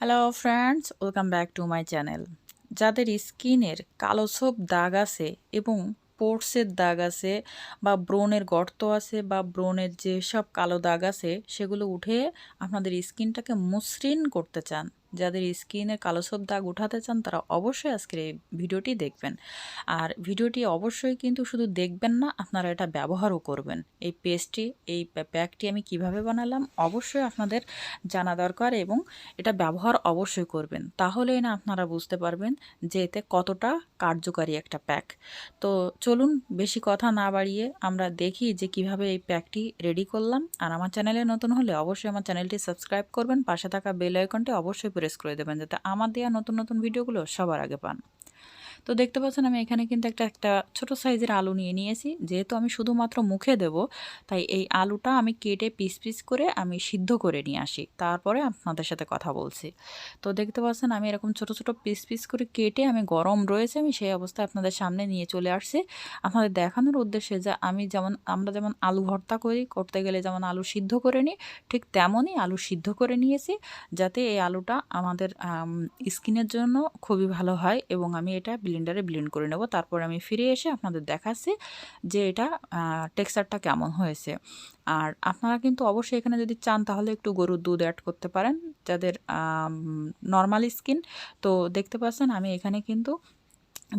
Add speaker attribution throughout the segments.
Speaker 1: Hello friends, welcome back to my channel. যাদের স্কিনের কালো ছোপ দাগ আছে এবং পোর্সের দাগ আছে বা ব্রণের গর্ত আছে বা ব্রণের যেসব কালো দাগ আছে সেগুলো উঠে আপনাদের স্কিনটাকে মসৃণ করতে চান, যাদের স্কিনের কালো ছোপ দাগ উঠাতে চান তারা অবশ্যই আজকের এই ভিডিওটি দেখবেন। আর ভিডিওটি অবশ্যই কিন্তু শুধু দেখবেন না, আপনারা এটা ব্যবহারও করবেন। এই পেস্টটি, এই প্যাকটি আমি কিভাবে বানালাম অবশ্যই আপনাদের জানা দরকার এবং এটা ব্যবহার অবশ্যই করবেন। তাহলেই না আপনারা বুঝতে পারবেন যে এতে কতটা কার্যকারী একটা প্যাক। তো চলুন বেশি কথা না বাড়িয়ে আমরা দেখি যে কিভাবে এই প্যাকটি রেডি করলাম। আর আমার চ্যানেলে নতুন হলে অবশ্যই আমার চ্যানেলটি সাবস্ক্রাইব করবেন, পাশে থাকা বেল আইকনটি অবশ্যই প্রেস করে দেবেন যাতে আমার দেওয়া নতুন নতুন ভিডিওগুলো সবার আগে পান। তো দেখতে পাচ্ছেন আমি এখানে কিন্তু একটা ছোট সাইজের আলু নিয়ে নিয়েছি। যেহেতু আমি শুধুমাত্র মুখে দেব, তাই এই আলুটা আমি কেটে পিস পিস করে আমি সিদ্ধ করে নিয়ে আসি, তারপরে আপনাদের সাথে কথা বলছি। তো দেখতে পাচ্ছেন আমি এরকম ছোট ছোট পিস পিস করে কেটে, আমি গরম রয়েছে আমি সেই অবস্থায় আপনাদের সামনে নিয়ে চলে আসছি আপনাদের দেখানোর উদ্দেশ্যে যে আমরা যেমন আলু ভর্তা করতে গেলে যেমন আলু সিদ্ধ করে নিই, ঠিক তেমনই আলু সিদ্ধ করে নিয়েছি, যাতে এই আলুটা আমাদের স্কিনের জন্য খুবই ভালো হয়। এবং আমি এটা ব্লেন্ডারে ব্লেন্ড করে নেব, তারপর আমি ফিরে এসে আপনাদের দেখাচ্ছি যে এটা টেক্সচারটা কেমন হয়েছে। আর আপনারা কিন্তু অবশ্যই এখানে যদি চান তাহলে একটু গরুর দুধ অ্যাড করতে পারেন যাদের নর্মাল স্কিন। তো দেখতে পাচ্ছেন আমি এখানে কিন্তু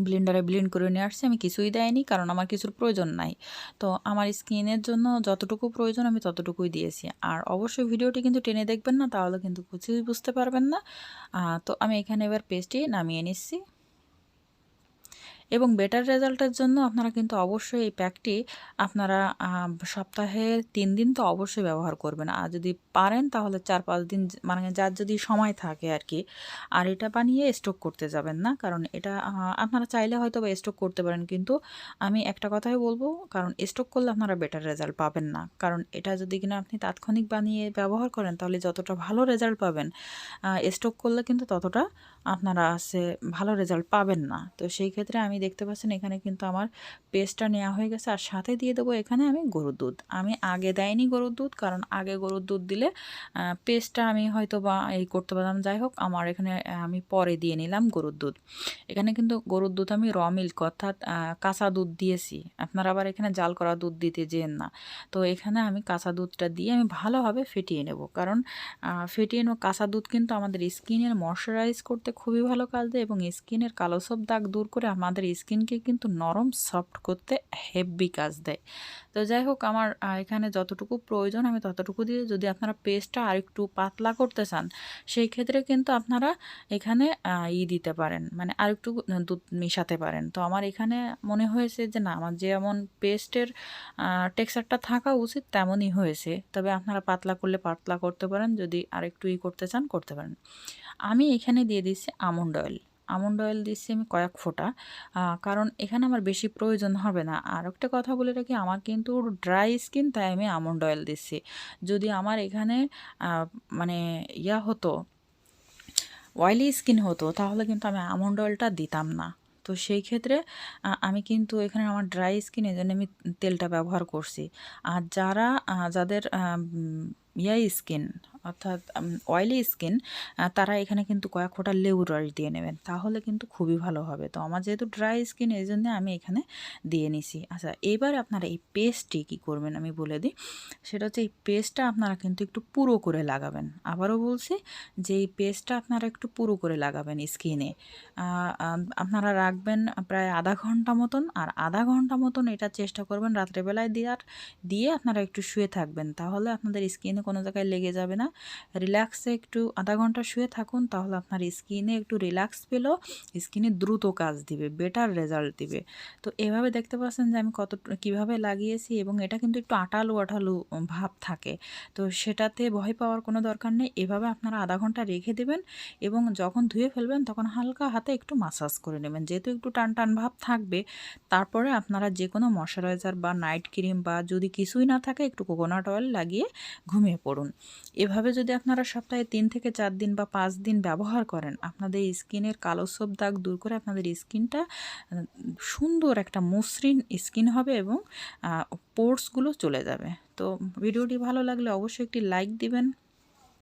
Speaker 1: ব্লেন্ডারে ব্লেন্ড করে নিয়ে আসছি, আমি কিছুই দেয়নি কারণ আমার কিছুর প্রয়োজন নাই। তো আমার স্কিনের জন্য যতটুকু প্রয়োজন আমি ততটুকুই দিয়েছি। আর অবশ্যই ভিডিওটি কিন্তু টেনে দেখবেন না, তাহলে কিন্তু কিছুই বুঝতে পারবেন না। তো আমি এখানে এবার পেস্টটি নামিয়ে নিচ্ছি। এবং বেটার রেজাল্টের জন্য আপনারা কিন্তু অবশ্যই এই প্যাকটি আপনারা সপ্তাহে ৩ দিন তো অবশ্যই ব্যবহার করবেন। আর যদি পারেন তাহলে ৪-৫ দিন, মানে যার যদি সময় থাকে আর কি। আর এটা বানিয়ে স্টক করতে যাবেন না, কারণ এটা আপনারা চাইলে হয়তো বা স্টক করতে পারেন, কিন্তু আমি একটা কথাই বলবো, কারণ স্টক করলে আপনারা বেটার রেজাল্ট পাবেন না। কারণ এটা যদি কিনা আপনি তাৎক্ষণিক বানিয়ে ব্যবহার করেন তাহলে যতটা ভালো রেজাল্ট পাবেন, স্টক করলে কিন্তু ততটা আপনারা ভালো রেজাল্ট পাবেন না। তো সেই ক্ষেত্রে আমি দেখতে পাচ্ছেন এখানে কিন্তু আমার পেস্টটা নেওয়া হয়ে গেছে, আর সাথে দিয়ে দেবো এখানে আমি গরুর দুধ। আমি আগে দেয়নি গরুর দুধ, কারণ আগে গরুর দুধ দিলে পেস্টটা আমি হয়তো বা এই করতে পারতাম। যাই হোক, আমার এখানে আমি পরে দিয়ে নিলাম গরুর দুধ। এখানে কিন্তু গরুর দুধ আমি র মিল্ক অর্থাৎ কাঁচা দুধ দিয়েছি, আপনারা আবার এখানে জাল করা দুধ দিতে যেন না। তো এখানে আমি কাঁচা দুধটা দিয়ে আমি ভালোভাবে ফেটিয়ে নেব, কারণ ফেটিয়ে নেওয়া কাঁচা দুধ কিন্তু আমাদের স্কিনের ময়শ্চারাইজ করতে খুবই ভালো কাজ দেয় এবং স্কিনের কালো সব দাগ দূর করে আমাদের স্কিনকে কিন্তু নরম সফট করতে হেভি কাজ দেয়। তো যাই হোক, আমার এখানে যতটুকু প্রয়োজন আমি ততটুকু দিয়ে, যদি আপনারা পেস্টটা আরেকটু পাতলা করতে চান সেই ক্ষেত্রে কিন্তু আপনারা এখানে দিতে পারেন, মানে আরেকটু দুধ মিশাতে পারেন। তো আমার এখানে মনে হয়েছে যে না, আমার যেমন পেস্টের টেক্সচারটা থাকা উচিত তেমনই হয়েছে। তবে আপনারা পাতলা করলে পাতলা করতে পারেন, যদি আরেকটু করতে চান করতে পারেন। আমি এখানে দিয়ে দিচ্ছি আমন্ড অয়েল। আমন্ড অয়েল দিচ্ছি আমি কয়েক ফোঁটা, কারণ এখানে আমার বেশি প্রয়োজন হবে না। আর একটা কথা বলে রাখি, আমার কিন্তু ড্রাই স্কিন, তাই আমি আমন্ড অয়েল দিচ্ছি। যদি আমার এখানে মানে হতো, অয়েলি স্কিন হতো, তাহলে কিন্তু আমি আমন্ড অয়েলটা দিতাম না। তো সেই ক্ষেত্রে আমি কিন্তু এখানে আমার ড্রাই স্কিন, এই জন্য আমি তেলটা ব্যবহার করছি। আর যাদের স্কিন অর্থাৎ অয়েলি স্কিন, তারা এখানে কিন্তু কয়েক ফোঁটা লেবুর রস দিয়ে নেবেন, তাহলে কিন্তু খুবই ভালো হবে। তো আমার যেহেতু ড্রাই স্কিন, এই জন্য আমি এখানে দিয়ে নিছি। আচ্ছা, এবার আপনারা এই পেস্টটি কী করবেন আমি বলে দিই। সেটা হচ্ছে এই পেস্টটা আপনারা কিন্তু একটু পুরো করে লাগাবেন। আবারও বলছি যে এই পেস্টটা আপনারা একটু পুরো করে লাগাবেন স্কিনে। আপনারা রাখবেন প্রায় আধা ঘন্টা মতন, আর আধা ঘন্টা মতন এটা চেষ্টা করবেন রাত্রেবেলায় দিয়ে আপনারা একটু শুয়ে থাকবেন, তাহলে আপনাদের স্কিনে কোনো জায়গায় লেগে যাবে না। রিল্যাক্সে একটু আধা ঘন্টা শুয়ে থাকুন, তাহলে আপনার স্কিনে একটু রিল্যাক্স পেলেও স্কিনে দ্রুত কাজ দিবে, বেটার রেজাল্ট দিবে। তো এভাবে দেখতে পাচ্ছেন যে আমি কীভাবে লাগিয়েছি, এবং এটা কিন্তু একটু আঠালো আঠালো ভাব থাকে। তো সেটাতে ভয় পাওয়ার কোনো দরকার নেই। এভাবে আপনারা আধা ঘন্টা রেখে দেবেন এবং যখন ধুয়ে ফেলবেন তখন হালকা হাতে একটু মাসাজ করে নেবেন, যেহেতু একটু টান টান ভাব থাকবে। তারপরে আপনারা যে কোনো ময়শ্চারাইজার বা নাইট ক্রিম বা যদি কিছুই না থাকে একটু কোকোনাট অয়েল লাগিয়ে ঘুমিয়ে পড়ুন। এভাবে যদি আপনারা সপ্তাহে ৩ থেকে ৪ দিন বা ৫ দিন ব্যবহার করেন, আপনাদের স্কিনের কালো ছোপ দাগ দূর করে আপনাদের স্কিনটা সুন্দর একটা মসৃণ স্কিন হবে এবং পোর্সগুলো চলে যাবে। তো ভিডিওটি ভালো লাগলে অবশ্যই একটি লাইক দিবেন।